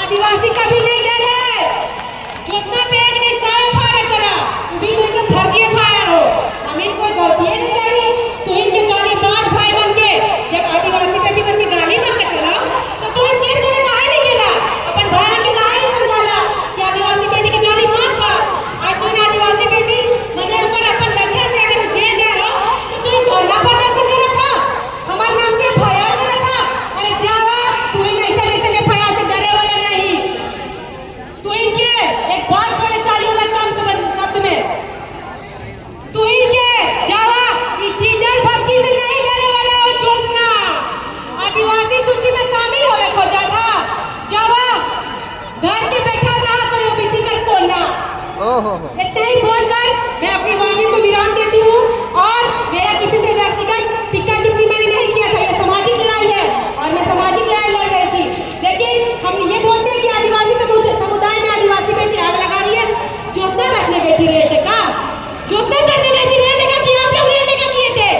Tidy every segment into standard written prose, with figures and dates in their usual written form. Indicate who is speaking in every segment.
Speaker 1: आदिवासी कभी नहीं डरे। जितना पेड़ ने साफ फायर करा, भी तो इनके फर्जी फायर हो। हम इनको गलती नहीं करी, तो इनके गाली बाज भाई बन के जब आदिवासी बेटी बन के गाली ना कटला, तो तू इन केस करे काहे नहीं गेला? अपन भाई के काहे नहीं समझाला कि आदिवासी बेटी के गाली मत कर? आज तू आदिवासी बेटी मने ऊपर अपन लक्षण से अगर जेल जा हो, तो तू धरना प्रदर्शन करा था, हमारे नाम से फायर करा था। अरे जावा, तू इन ऐसे फायर से डरे वाला नहीं। तू इनके एक बात बोले चाहिए वाला कम शब्द में, तू इनके जावा इधर भक्ति से नहीं डरे वाला हो। चोदना आदिवासी सूची में शामिल होवे खोजा था, जावा घर के बैठा रहा कोई ओबीसी कर कोना। इतना ही बोलकर मैं अपनी वाणी को विराम देती हूँ। और मेरा किसी से व्यक्तिगत टिक्का टिप्पणी मैंने नहीं किया था, यह सामाजिक लड़ाई है और मैं सामाजिक लड़ाई लड़ रही थी। लेकिन हम ये बोलते हैं कि आदिवासी समुदाय में आदिवासी बेटी आग लगा रही है। ज्योत्सना बैठने गई थी रेल टेका, ज्योत्सना करने गई थी रेल टेका, कि आप लोग रेल टेका किए थे।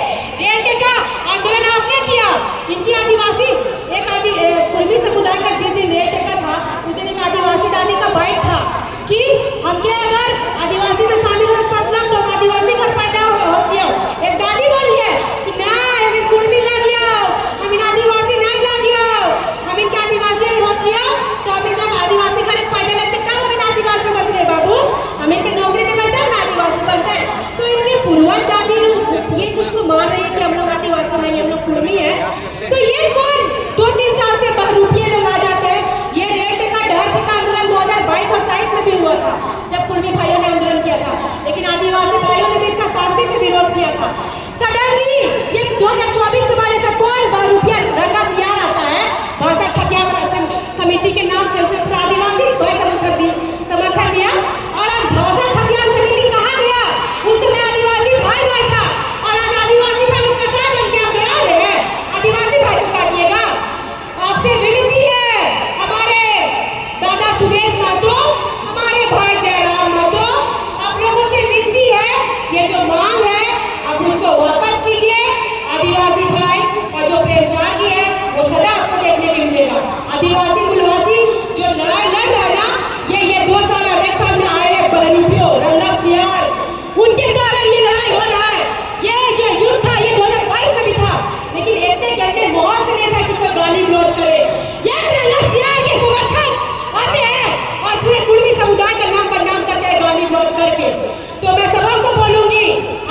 Speaker 1: रेल टेका आंदोलन आपने किया। इनकी आदिवासी कुर्मी समुदाय का जिस दिन रेल टेका था, उस दिन एक आदिवासी दादी का बाइट था कि हम क्या अगर आदिवासी में शामिल हो पड़ना तो हम आदिवासी घर पैदा होती हो। एक दादी बोली है कि ना हमें कुर्मी ला दिया, हम इन आदिवासी नहीं ला दिया, हम इनके आदिवासी अगर होती हो तो हम जब आदिवासी घर पैदा लेते तब हम इन आदिवासी बनते बाबू, हम इनके नौकरी दे बैठे हम आदिवासी बनते हैं। तो इनके पूर्वज दादी लोग ये चीज को मान रही है कि हम लोग आदिवासी नहीं, हम लोग कुर्मी है। तो ये कौन 2-3 साल से बहरूपिये लोग आ जाते हैं। ये रेल टेका डहर छक्का आंदोलन 2022 और 23 में भी हुआ था, जब कुर्मी भाइयों ने आंदोलन किया था, लेकिन आदिवासी भाइयों ने भी इसका शांति से विरोध किया था। सडनली ये 2024 के बाद ऐसा कौन बहरूपिया रंगा तैयार आता है भाषा खतिया समिति के नाम से, उसने पूरा आदिवासी समर्थन दिया। और आज भाषा खतिया समिति कहाँ गया? उस समय आदिवासी भाई था, और आज आदिवासी भाई को कैसा बन के आप गिरा रहे हैं? आदिवासी भाई को काटिएगा। आपसे विनती है हमारे दादा सुदेश महतो, हमारे भाई जयराम महतो, आप लोगों से विनती है, ये जो मांग है आप उसको वापस कीजिए। आदिवासी भाई और जो प्रेम त्यागी है वो सदा आपको देखने को मिलेगा। आदिवासी मूलवासी जो लड़ाई लड़ रहा है ना, ये 2 साल और 1 साल में आए बहरूपियों रंगा सियार, उनके कारण ये लड़ाई हो रहा है। ये जो युद्ध था ये 2022 में भी था, लेकिन इतने गंदे माहौल से नहीं था कि कोई गाली गलौज करे। ये रंगा सियार के समर्थक आते हैं और पूरे कुर्मी समुदाय का नाम बदनाम करते हैं गाली गलौज करके। तो मैं सबको बोलूंगी,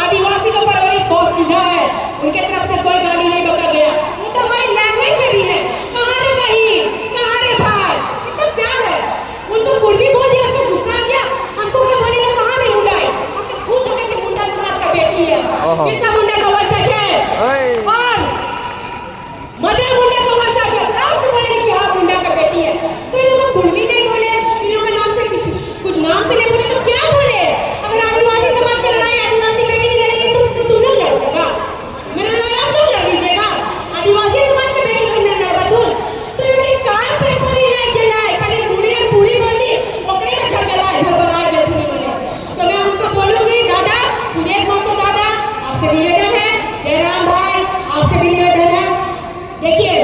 Speaker 1: आदिवासी का परवरिश बहुत सीधा है, उनके तरफ से कोई गाली नहीं बका गया। वो तो हमारे लैंग्वेज में भी है, कहाँ रे बहन, कहाँ रे भाई, कितना प्यार है। उनको कुर्मी बोल दिया, उसको गुस्सा आ गया, हमको कोई बोलेगा कहाँ रे मुंडा है, हम तो खुश हो गए कि मुंडा समाज का बेटी है। बिरसा मुंडा का वर्षज है और मदर मुंडा का वर्षज है, प्राउड से बोलेंगे कि हाँ मुंडा का बेटी है। तो ये लोग कुर्मी नहीं बोले, इन लोगों के नाम से कुछ नाम से नहीं बोले तो क्या बोले? अगर आदिवासी समाज की लड़ाई आदिवासी बेटी की लड़ेगी तो तुम लोग लड़ोगे, मेरा लड़ाई आप लोग लड़ लीजिएगा। आदिवासी समाज की बेटी को नहीं लड़वा तुम, तो इनके कान पे पूरी लाइक जलाए, खाली पूरी और पूरी बोली ओकरे में झगड़ा गए थे मैंने। तो मैं उनको बोलूंगी, दादा सुदेश महतो दादा, आपसे निवेदन है, जयराम भाई आपसे भी निवेदन है, देखिए